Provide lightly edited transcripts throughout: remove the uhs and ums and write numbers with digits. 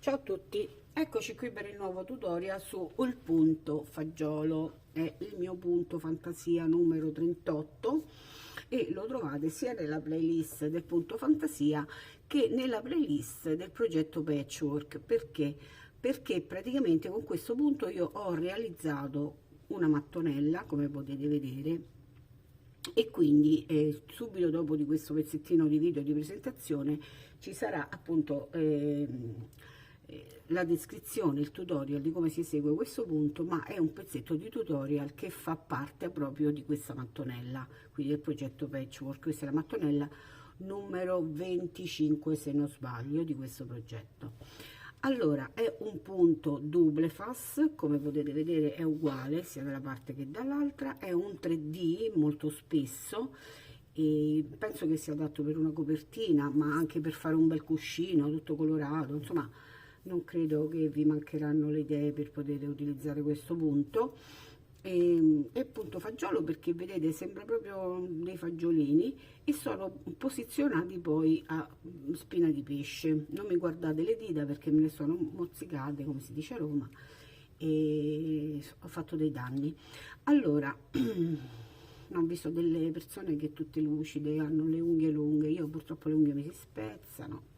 Ciao a tutti, eccoci qui per il nuovo tutorial su il punto fagiolo. È il mio punto fantasia numero 38 e lo trovate sia nella playlist del punto fantasia che nella playlist del progetto Patchwork. Perché praticamente con questo punto io ho realizzato una mattonella, come potete vedere, e quindi subito dopo di questo pezzettino di video di presentazione ci sarà appunto la descrizione, il tutorial di come si esegue questo punto, ma è un pezzetto di tutorial che fa parte proprio di questa mattonella, quindi del progetto Patchwork. Questa è la mattonella numero 25 se non sbaglio di questo progetto. Allora, è un punto double fas, come potete vedere è uguale sia da una parte che dall'altra, è un 3D molto spesso e penso che sia adatto per una copertina, ma anche per fare un bel cuscino tutto colorato. Insomma, non credo che vi mancheranno le idee per poter utilizzare questo punto. E punto fagiolo perché vedete sembra proprio dei fagiolini e sono posizionati poi a spina di pesce. Non mi guardate le dita perché me ne sono mozzicate, come si dice a Roma, e ho fatto dei danni. Allora ho visto delle persone che tutte lucide hanno le unghie lunghe, io purtroppo le unghie mi si spezzano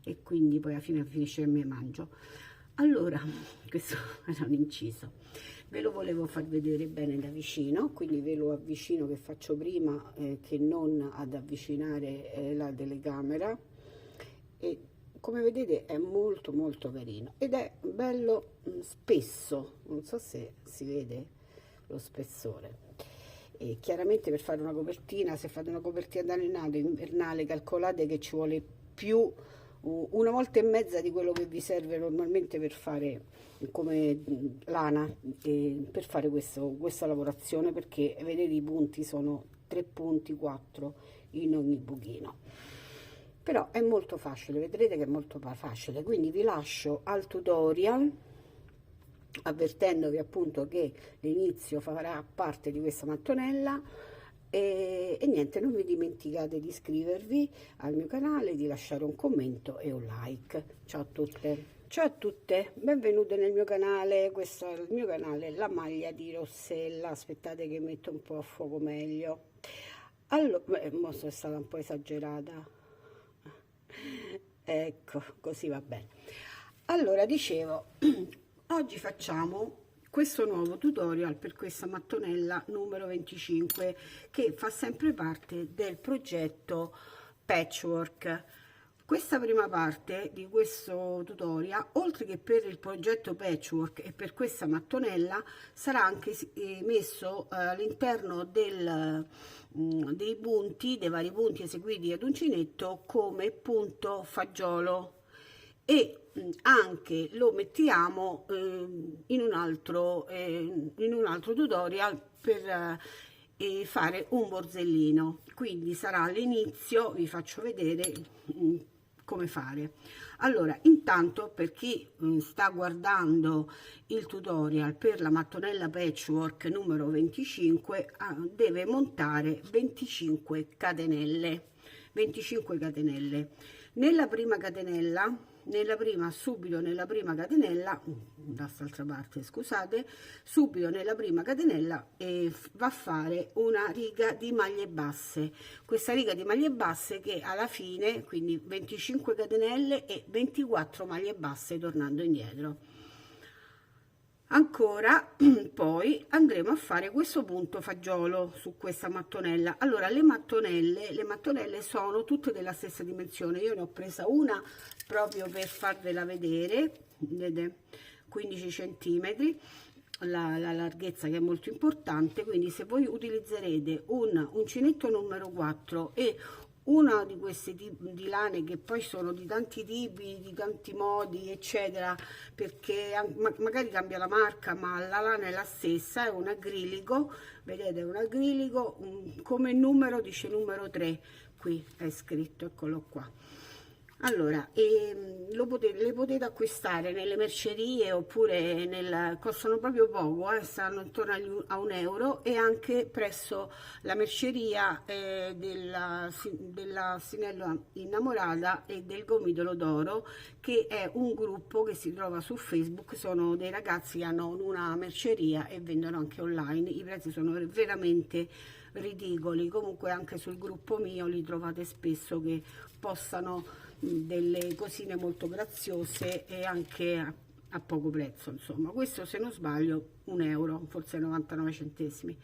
e quindi poi alla fine finisce e mi mangio. Allora, questo era un inciso, ve lo volevo far vedere bene da vicino, quindi ve lo avvicino, che faccio prima che non ad avvicinare la telecamera, e come vedete è molto carino ed è bello spesso, non so se si vede lo spessore. E chiaramente per fare una copertina, se fate una copertina da invernale, calcolate che ci vuole più una volta e mezza di quello che vi serve normalmente per fare come lana, per fare questa lavorazione, perché vedete i punti sono 3 punti, 4 in ogni buchino. Però è molto facile, vedrete che è molto facile, quindi vi lascio al tutorial, avvertendovi appunto che l'inizio farà parte di questa mattonella. E niente, non vi dimenticate di iscrivervi al mio canale, di lasciare un commento e un like. Ciao a tutte, ciao a tutte, benvenute nel mio canale. Questo è il mio canale, la maglia di Rossella. Aspettate che metto un po' a fuoco meglio. Allora, sono stata un po' esagerata, ecco, così va bene. Allora, dicevo, oggi facciamo questo nuovo tutorial per questa mattonella numero 25 che fa sempre parte del progetto Patchwork. Questa prima parte di questo tutorial, oltre che per il progetto Patchwork e per questa mattonella, sarà anche messo all'interno dei punti, dei vari punti eseguiti ad uncinetto come punto fagiolo, e anche lo mettiamo in un altro tutorial per fare un borsellino. Quindi sarà all'inizio, vi faccio vedere come fare. Allora, intanto, per chi sta guardando il tutorial per la mattonella Patchwork numero 25, deve montare 25 catenelle. Nella prima catenella, subito nella prima catenella, da quest'altra parte scusate, subito nella prima catenella va a fare una riga di maglie basse. Questa riga di maglie basse che alla fine, quindi 25 catenelle e 24 maglie basse tornando indietro. Ancora poi andremo a fare questo punto fagiolo su questa mattonella. Allora, le mattonelle sono tutte della stessa dimensione. Io ne ho presa una proprio per farvela vedere, vedete, 15 centimetri la larghezza, che è molto importante. Quindi se voi utilizzerete un uncinetto numero 4 e una di queste di lane, che poi sono di tanti tipi, di tanti modi eccetera, perché magari cambia la marca ma la lana è la stessa, è un acrilico, vedete, un acrilico, come numero dice numero 3, qui è scritto, eccolo qua. Allora, le potete acquistare nelle mercerie oppure costano proprio poco, stanno intorno a €1, e anche presso la merceria della Sinello Innamorata e del Gomitolo d'Oro, che è un gruppo che si trova su Facebook. Sono dei ragazzi che hanno una merceria e vendono anche online. I prezzi sono veramente ridicoli. Comunque anche sul gruppo mio li trovate spesso, che postano delle cosine molto graziose e anche a poco prezzo. Insomma, questo, se non sbaglio, €1, forse 99 centesimi.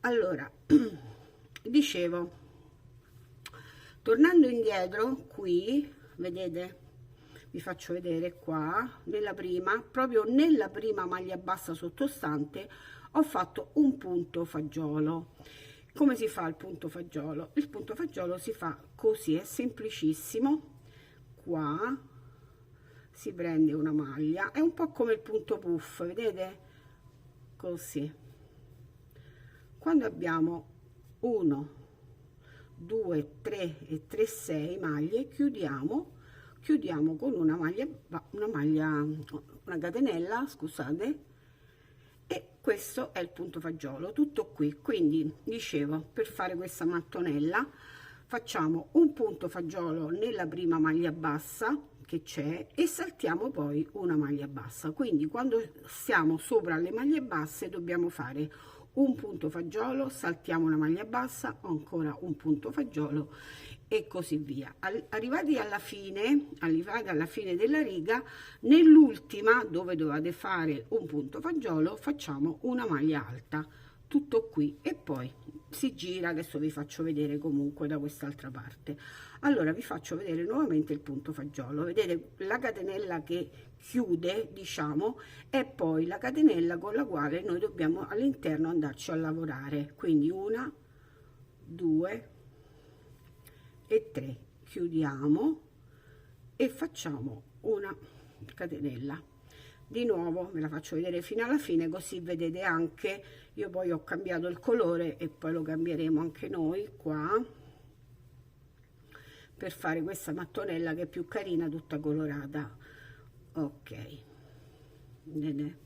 Allora, dicevo, tornando indietro, qui vedete, vi faccio vedere qua proprio nella prima maglia bassa sottostante ho fatto un punto fagiolo. Come si fa il punto fagiolo? Il punto fagiolo si fa così, è semplicissimo. Qua si prende una maglia, è un po' come il punto puff, vedete? Così. Quando abbiamo 1, 2, 3 e 3, 6 maglie, chiudiamo con una catenella, scusate, e questo è il punto fagiolo, tutto qui. Quindi dicevo, per fare questa mattonella facciamo un punto fagiolo nella prima maglia bassa che c'è e saltiamo poi una maglia bassa. Quindi quando siamo sopra le maglie basse dobbiamo fare un punto fagiolo, saltiamo una maglia bassa, ancora un punto fagiolo e così via. Arrivati alla fine della riga, nell'ultima, dove dovete fare un punto fagiolo, facciamo una maglia alta, tutto qui, e poi si gira. Adesso vi faccio vedere comunque da quest'altra parte. Allora vi faccio vedere nuovamente il punto fagiolo. Vedete la catenella che chiude, diciamo, è poi la catenella con la quale noi dobbiamo all'interno andarci a lavorare. Quindi 1, 2 e 3, chiudiamo e facciamo una catenella. Di nuovo ve la faccio vedere fino alla fine, così vedete anche. Io poi ho cambiato il colore e poi lo cambieremo anche noi qua, per fare questa mattonella che è più carina, tutta colorata. Ok, vedete,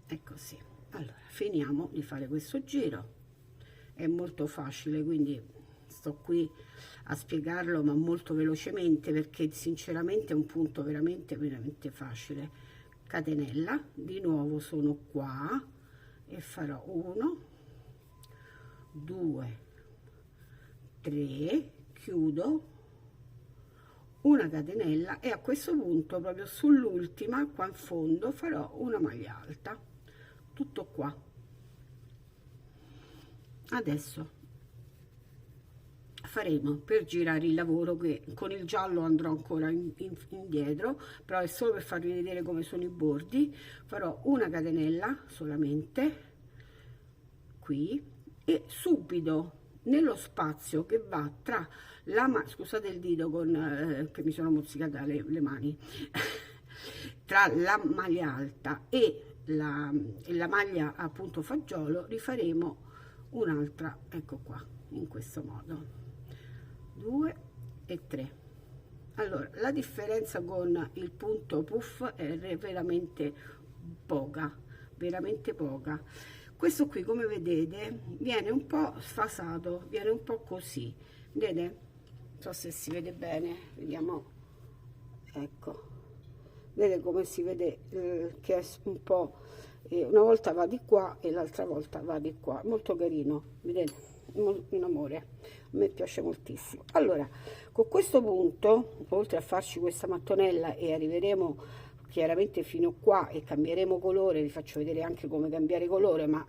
è così. Allora finiamo di fare questo giro, è molto facile, quindi sto qui a spiegarlo ma molto velocemente, perché sinceramente è un punto veramente facile. Catenella, di nuovo sono qua e farò 1, 2, 3, chiudo una catenella e a questo punto, proprio sull'ultima qua in fondo, farò una maglia alta, tutto qua. Adesso faremo, per girare il lavoro, che con il giallo andrò ancora indietro, però è solo per farvi vedere come sono i bordi, farò una catenella solamente qui e subito nello spazio che va tra scusate il dito che mi sono mozzicata le mani tra la maglia alta e la maglia a punto fagiolo, rifaremo un'altra, ecco qua, in questo modo, 2 e 3. Allora la differenza con il punto puff è veramente poca, Questo qui, come vedete, viene un po' sfasato, viene un po' così, vedete? Non so se si vede bene, vediamo, ecco, vedete come si vede che è un po', una volta va di qua e l'altra volta va di qua, molto carino, vedete? Un amore, a me piace moltissimo. Allora, con questo punto, oltre a farci questa mattonella, e arriveremo chiaramente fino qua e cambieremo colore, vi faccio vedere anche come cambiare colore, ma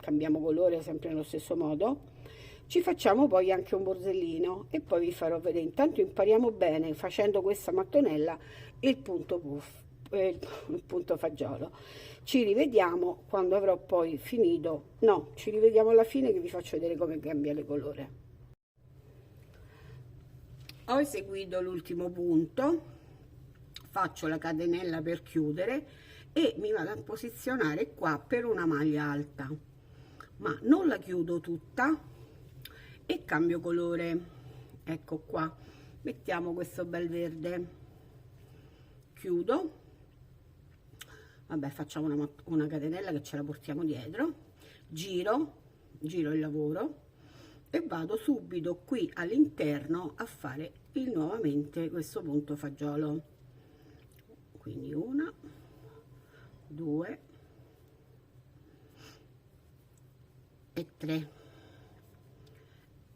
cambiamo colore sempre nello stesso modo, ci facciamo poi anche un borsellino e poi vi farò vedere. Intanto impariamo bene, facendo questa mattonella, il punto puff, il punto fagiolo. Ci rivediamo quando avrò poi finito, no, ci rivediamo alla fine, che vi faccio vedere come cambiare colore. Ho eseguito l'ultimo punto, faccio la catenella per chiudere e mi vado a posizionare qua per una maglia alta, ma non la chiudo tutta e cambio colore, ecco qua, mettiamo questo bel verde, chiudo, vabbè, facciamo una catenella che ce la portiamo dietro, giro il lavoro e vado subito qui all'interno a fare nuovamente questo punto fagiolo. Quindi 1, 2 e 3,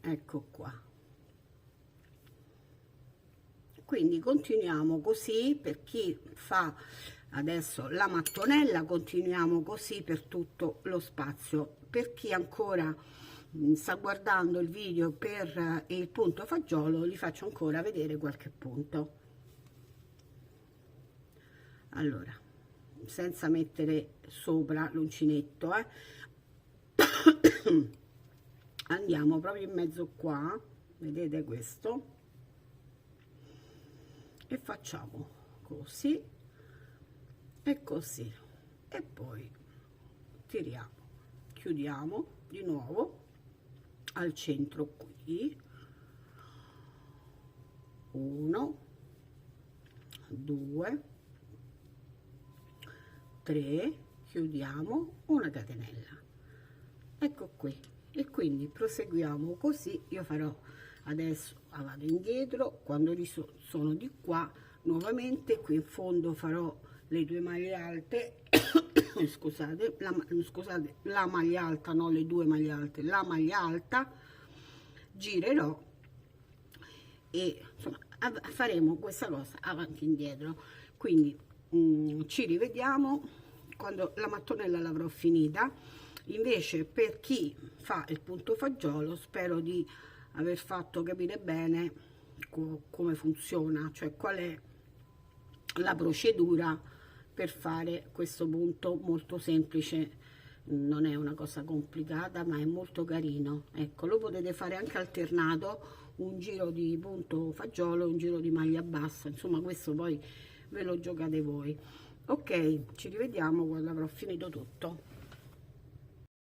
ecco qua. Quindi continuiamo così per chi fa adesso la mattonella, continuiamo così per tutto lo spazio. Per chi ancora sta guardando il video per il punto fagiolo, gli faccio ancora vedere qualche punto. Allora, senza mettere sopra l'uncinetto, andiamo proprio in mezzo qua, vedete questo, e facciamo così e così, e poi tiriamo, chiudiamo di nuovo al centro qui, 1, 2, 3, chiudiamo, una catenella, ecco qui. E quindi proseguiamo così. Io farò adesso, vado indietro, quando sono di qua nuovamente, qui in fondo farò le 2 maglie alte scusate, la maglia alta, no, le 2 maglie alte, la maglia alta, girerò e insomma faremo questa cosa avanti e indietro. Quindi ci rivediamo quando la mattonella l'avrò finita. Invece per chi fa il punto fagiolo, spero di aver fatto capire bene come funziona, cioè qual è la procedura per fare questo punto. Molto semplice, non è una cosa complicata, ma è molto carino. Ecco, lo potete fare anche alternato, un giro di punto fagiolo, un giro di maglia bassa, insomma questo poi ve lo giocate voi. Ok, ci rivediamo quando avrò finito tutto.